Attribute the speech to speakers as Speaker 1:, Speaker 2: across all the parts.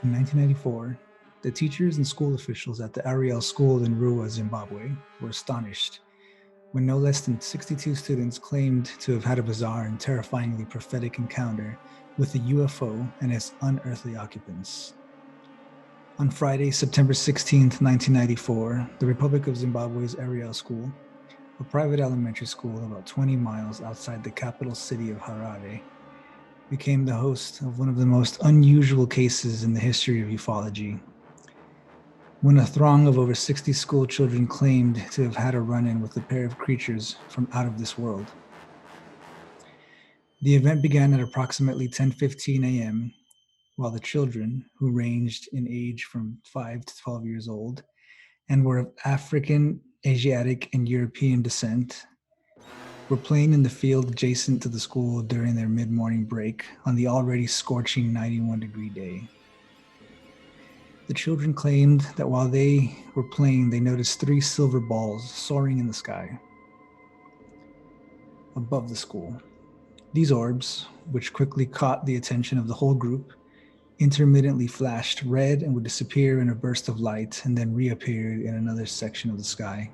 Speaker 1: In 1994, the teachers and school officials at the Ariel School in Ruwa, Zimbabwe, were astonished when no less than 62 students claimed to have had a bizarre and terrifyingly prophetic encounter with a UFO and its unearthly occupants. On Friday, September 16th, 1994, the Republic of Zimbabwe's Ariel School, a private elementary school about 20 miles outside the capital city of Harare, became the host of one of the most unusual cases in the history of ufology, when a throng of over 60 school children claimed to have had a run-in with a pair of creatures from out of this world. The event began at approximately 10:15 a.m., while the children, who ranged in age from 5 to 12 years old and were of African, Asiatic, and European descent, were playing in the field adjacent to the school during their mid-morning break on the already scorching 91-degree day. The children claimed that while they were playing, they noticed three silver balls soaring in the sky above the school. These orbs, which quickly caught the attention of the whole group, intermittently flashed red and would disappear in a burst of light and then reappeared in another section of the sky.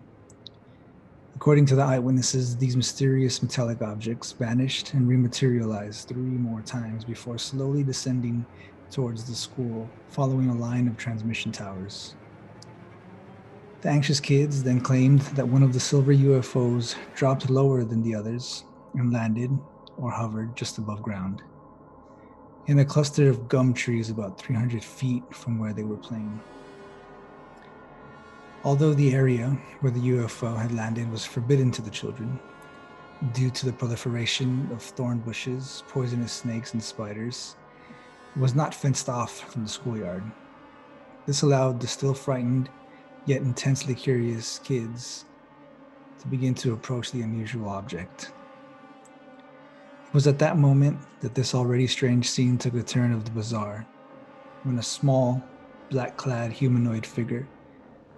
Speaker 1: According to the eyewitnesses, these mysterious metallic objects vanished and rematerialized three more times before slowly descending towards the school, following a line of transmission towers. The anxious kids then claimed that one of the silver UFOs dropped lower than the others and landed or hovered just above ground, in a cluster of gum trees about 300 feet from where they were playing. Although the area where the UFO had landed was forbidden to the children due to the proliferation of thorn bushes, poisonous snakes, and spiders, it was not fenced off from the schoolyard. This allowed the still frightened yet intensely curious kids to begin to approach the unusual object. It was at that moment that this already strange scene took a turn of the bizarre, when a small, black-clad humanoid figure,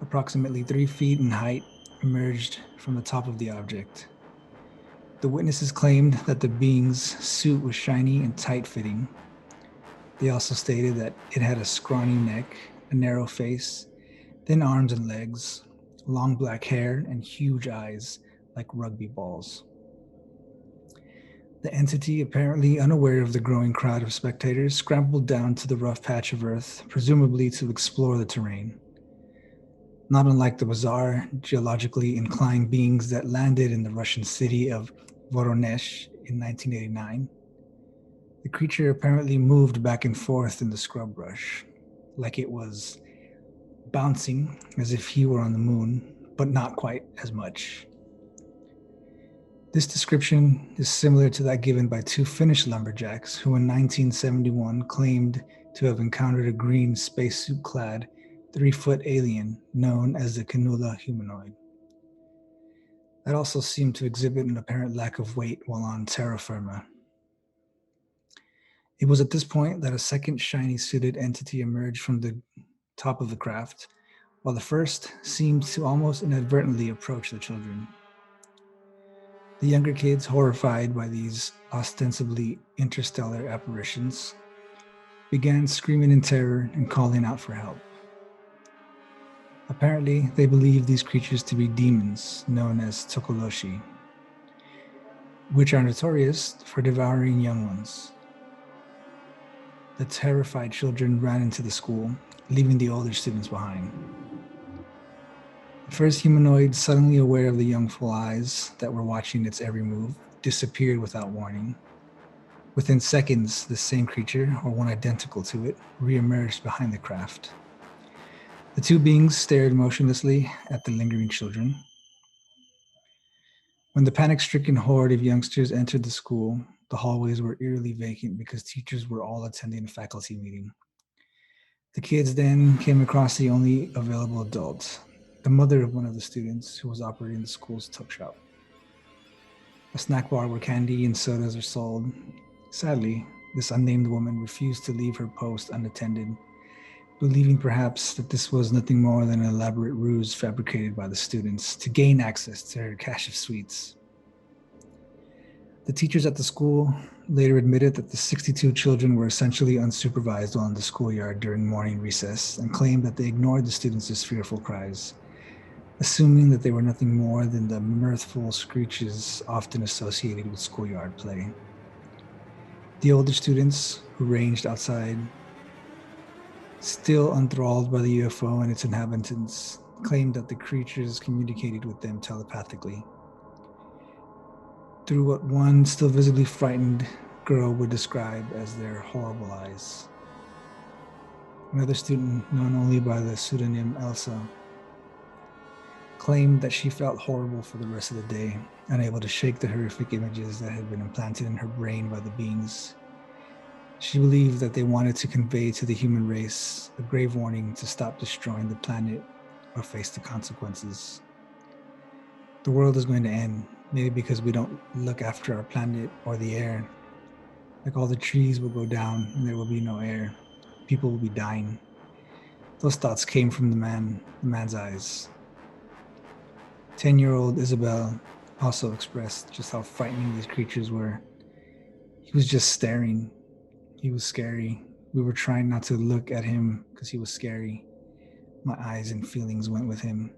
Speaker 1: approximately 3 feet in height, emerged from the top of the object. The witnesses claimed that the being's suit was shiny and tight-fitting. They also stated that it had a scrawny neck, a narrow face, thin arms and legs, long black hair, and huge eyes like rugby balls. The entity, apparently unaware of the growing crowd of spectators, scrambled down to the rough patch of earth, presumably to explore the terrain. Not unlike the bizarre, geologically inclined beings that landed in the Russian city of Voronezh in 1989, the creature apparently moved back and forth in the scrub brush, like it was bouncing as if he were on the moon, but not quite as much. This description is similar to that given by two Finnish lumberjacks who in 1971 claimed to have encountered a green spacesuit-clad 3-foot alien known as the Canula humanoid. That also seemed to exhibit an apparent lack of weight while on terra firma. It was at this point that a second shiny suited entity emerged from the top of the craft, while the first seemed to almost inadvertently approach the children. The younger kids, horrified by these ostensibly interstellar apparitions, began screaming in terror and calling out for help. Apparently, they believed these creatures to be demons known as tokoloshi, which are notorious for devouring young ones. The terrified children ran into the school, leaving the older students behind. The first humanoid, suddenly aware of the young flies that were watching its every move, disappeared without warning. Within seconds, the same creature, or one identical to it, re-emerged behind the craft. The two beings stared motionlessly at the lingering children. When the panic-stricken horde of youngsters entered the school, the hallways were eerily vacant because teachers were all attending a faculty meeting. The kids then came across the only available adult, the mother of one of the students who was operating the school's tuck shop. A snack bar where candy and sodas are sold. Sadly, this unnamed woman refused to leave her post unattended, believing perhaps that this was nothing more than an elaborate ruse fabricated by the students to gain access to her cache of sweets. The teachers at the school later admitted that the 62 children were essentially unsupervised while in the schoolyard during morning recess and claimed that they ignored the students' fearful cries, assuming that they were nothing more than the mirthful screeches often associated with schoolyard play. The older students, who ranged outside, still enthralled by the UFO and its inhabitants, claimed that the creatures communicated with them telepathically through what one still visibly frightened girl would describe as their horrible eyes. Another student, known only by the pseudonym Elsa, claimed that she felt horrible for the rest of the day, unable to shake the horrific images that had been implanted in her brain by the beings. She believed that they wanted to convey to the human race a grave warning to stop destroying the planet or face the consequences. The world is going to end, maybe because we don't look after our planet or the air. Like all the trees will go down and there will be no air. People will be dying. Those thoughts came from the man's eyes. 10-year-old Isabel also expressed just how frightening these creatures were. He was just staring. He was scary. We were trying not to look at him because he was scary. My eyes and feelings went with him.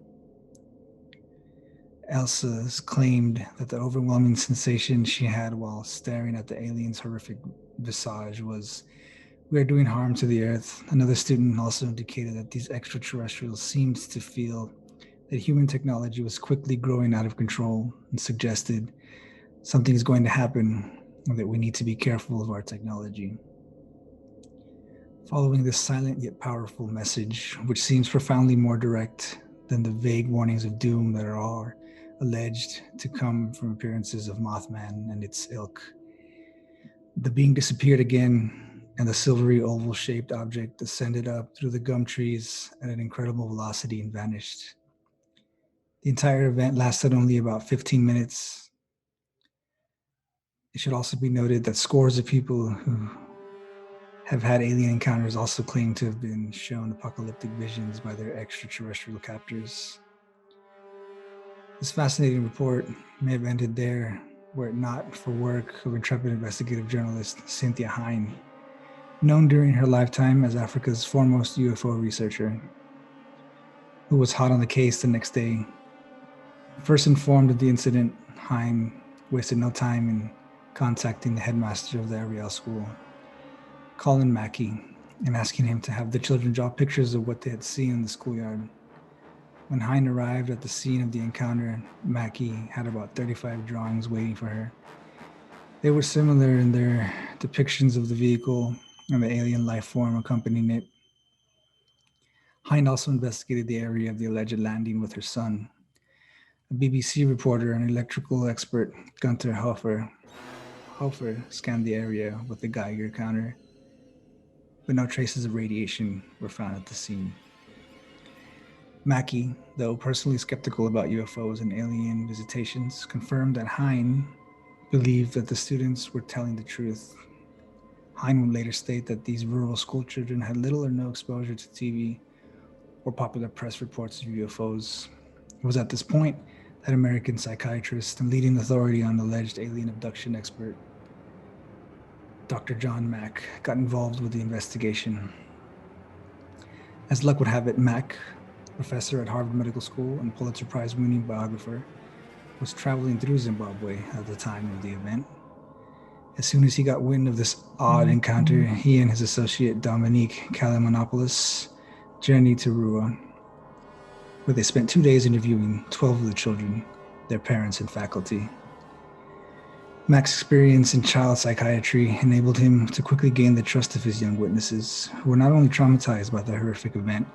Speaker 1: Elsa's claimed that the overwhelming sensation she had while staring at the alien's horrific visage was, "We are doing harm to the earth." Another student also indicated that these extraterrestrials seemed to feel that human technology was quickly growing out of control and suggested something is going to happen and that we need to be careful of our technology. Following this silent yet powerful message, which seems profoundly more direct than the vague warnings of doom that are alleged to come from appearances of Mothman and its ilk, the being disappeared again, and the silvery oval-shaped object ascended up through the gum trees at an incredible velocity and vanished. The entire event lasted only about 15 minutes. It should also be noted that scores of people who have had alien encounters also claim to have been shown apocalyptic visions by their extraterrestrial captors. This fascinating report may have ended there were it not for work of intrepid investigative journalist Cynthia Hine, known during her lifetime as Africa's foremost UFO researcher, who was hot on the case the next day. First informed of the incident, Hine wasted no time in contacting the headmaster of the Ariel School, Colin Mackey, and asking him to have the children draw pictures of what they had seen in the schoolyard. When Hine arrived at the scene of the encounter, Mackey had about 35 drawings waiting for her. They were similar in their depictions of the vehicle and the alien life form accompanying it. Hine also investigated the area of the alleged landing with her son. A BBC reporter and electrical expert, Gunther Hofer, scanned the area with a Geiger counter, but no traces of radiation were found at the scene. Mackey, though personally skeptical about UFOs and alien visitations, confirmed that Hine believed that the students were telling the truth. Hine would later state that these rural school children had little or no exposure to TV or popular press reports of UFOs. It was at this point that American psychiatrist and leading authority on alleged alien abduction expert, Dr. John Mack, got involved with the investigation. As luck would have it, Mack, professor at Harvard Medical School and Pulitzer Prize-winning biographer, was traveling through Zimbabwe at the time of the event. As soon as he got wind of this odd encounter, he and his associate Dominique Kalimanopoulos journeyed to Ruwa, where they spent 2 days interviewing 12 of the children, their parents, and faculty. Mack's experience in child psychiatry enabled him to quickly gain the trust of his young witnesses, who were not only traumatized by the horrific event,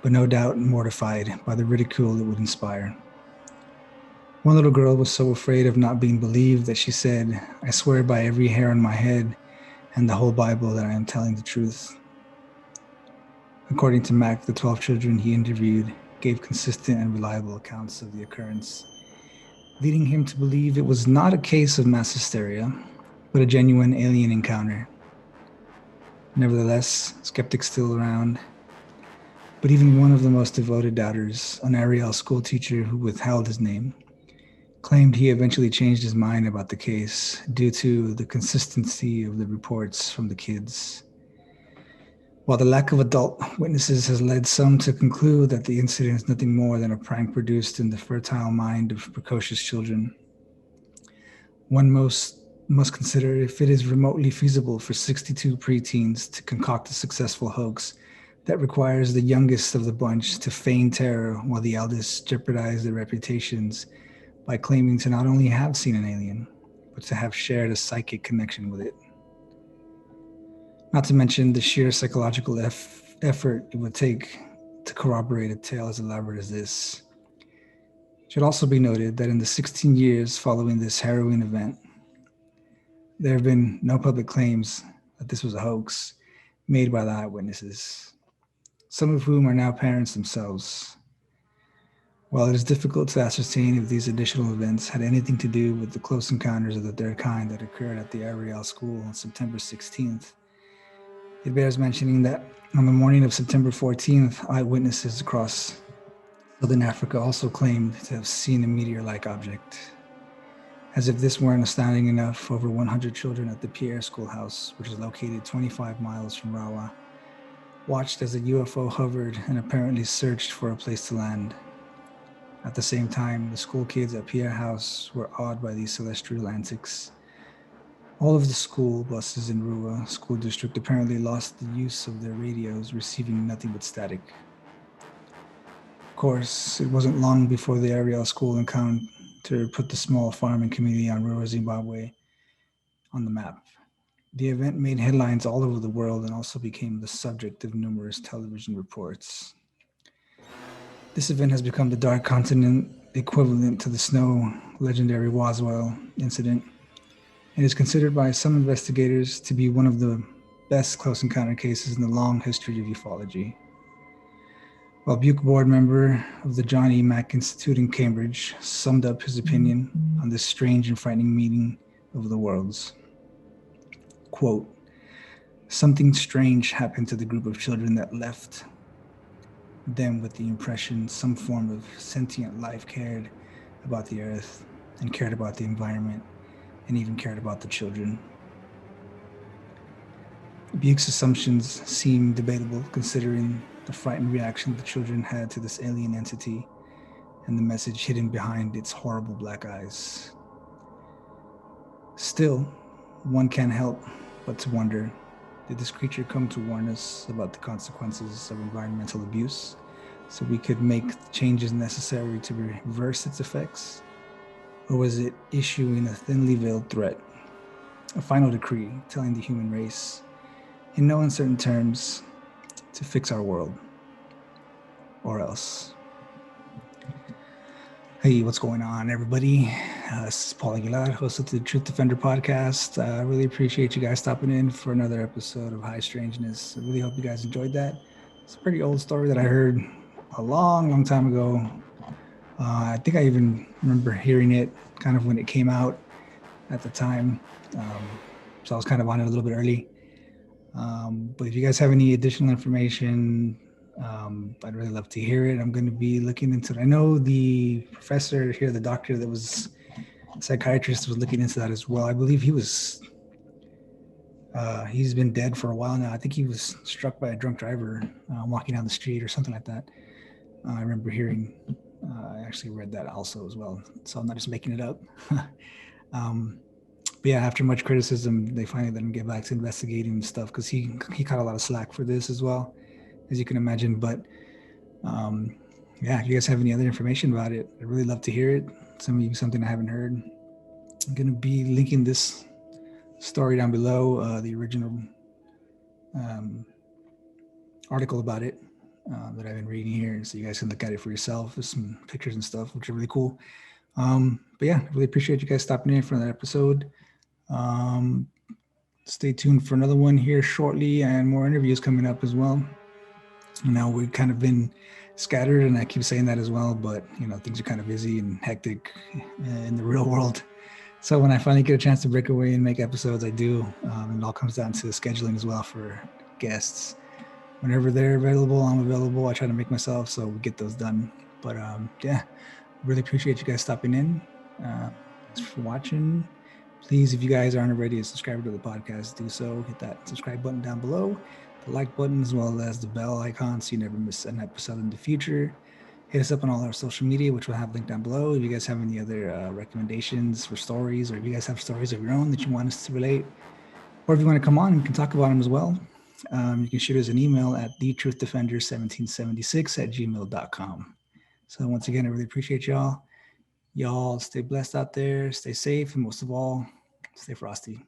Speaker 1: but no doubt mortified by the ridicule it would inspire. One little girl was so afraid of not being believed that she said, "I swear by every hair on my head and the whole Bible that I am telling the truth." According to Mack, the 12 children he interviewed gave consistent and reliable accounts of the occurrence, leading him to believe it was not a case of mass hysteria, but a genuine alien encounter. Nevertheless, skeptics still around, but even one of the most devoted doubters, an Ariel school teacher who withheld his name, claimed he eventually changed his mind about the case due to the consistency of the reports from the kids. While the lack of adult witnesses has led some to conclude that the incident is nothing more than a prank produced in the fertile mind of precocious children, one must consider if it is remotely feasible for 62 preteens to concoct a successful hoax that requires the youngest of the bunch to feign terror while the eldest jeopardize their reputations by claiming to not only have seen an alien, but to have shared a psychic connection with it. Not to mention the sheer psychological effort it would take to corroborate a tale as elaborate as this. It should also be noted that in the 16 years following this harrowing event, there have been no public claims that this was a hoax made by the eyewitnesses, some of whom are now parents themselves. While it is difficult to ascertain if these additional events had anything to do with the close encounters of the third kind that occurred at the Ariel School on September 16th, it bears mentioning that on the morning of September 14th, eyewitnesses across Southern Africa also claimed to have seen a meteor-like object. As if this weren't astounding enough, over 100 children at the Pierre Schoolhouse, which is located 25 miles from Ruwa, watched as a UFO hovered and apparently searched for a place to land. At the same time, the school kids at Pierre House were awed by these celestial antics. All of the school buses in Ruwa School District apparently lost the use of their radios, receiving nothing but static. Of course, it wasn't long before the Ariel School encounter put the small farming community on Ruwa, Zimbabwe on the map. The event made headlines all over the world and also became the subject of numerous television reports. This event has become the Dark Continent equivalent to the snow legendary Roswell incident, and is considered by some investigators to be one of the best close encounter cases in the long history of ufology. While Buke board member of the John E. Mack Institute in Cambridge summed up his opinion on this strange and frightening meeting of the worlds. Quote, "Something strange happened to the group of children that left them with the impression some form of sentient life cared about the earth and cared about the environment and even cared about the children." Buke's assumptions seem debatable considering the frightened reaction the children had to this alien entity and the message hidden behind its horrible black eyes. Still, one can't help but to wonder, did this creature come to warn us about the consequences of environmental abuse so we could make the changes necessary to reverse its effects? Or was it issuing a thinly veiled threat, a final decree telling the human race, in no uncertain terms, to fix our world, or else? Hey, what's going on, everybody? This is Paul Aguilar, host of the Truth Defender podcast. I really appreciate you guys stopping in for another episode of High Strangeness. I really hope you guys enjoyed that. It's a pretty old story that I heard a long time ago. I think I even remember hearing it kind of when it came out at the time. So I was kind of on it a little bit early. But if you guys have any additional information, I'd really love to hear it. I'm going to be looking into it. I know the professor here, the doctor that was a psychiatrist, was looking into that as well. I believe he's been dead for a while now. I think he was struck by a drunk driver walking down the street or something like that. I remember hearing, I actually read that also as well. So I'm not just making it up. But yeah, after much criticism, they finally let him get back to investigating and stuff because he caught a lot of slack for this as well, as you can imagine. But yeah, if you guys have any other information about it, I'd really love to hear it. Something I haven't heard. I'm going to be linking this story down below, the original article about it that I've been reading here, so you guys can look at it for yourself. There's some pictures and stuff, which are really cool. But yeah, really appreciate you guys stopping in for that episode. Stay tuned for another one here shortly, and more interviews coming up as well. Now we've kind of been scattered, and I keep saying that as well, but things are kind of busy and hectic in the real world. So when I finally get a chance to break away and make episodes, I do. And it all comes down to scheduling as well for guests. Whenever they're available, I'm available. I try to make myself so we get those done. But yeah, really appreciate you guys stopping in. Thanks for watching. Please, if you guys aren't already a subscriber to the podcast, do so. Hit that subscribe button down below, the like button, as well as the bell icon so you never miss an episode in the future. Hit us up on all our social media, which we'll have linked down below. If you guys have any other recommendations for stories, or if you guys have stories of your own that you want us to relate, or if you want to come on and can talk about them as well, you can shoot us an email at thetruthDefender1776@gmail.com. So once again, I really appreciate y'all. Y'all stay blessed out there, stay safe, and most of all, stay frosty.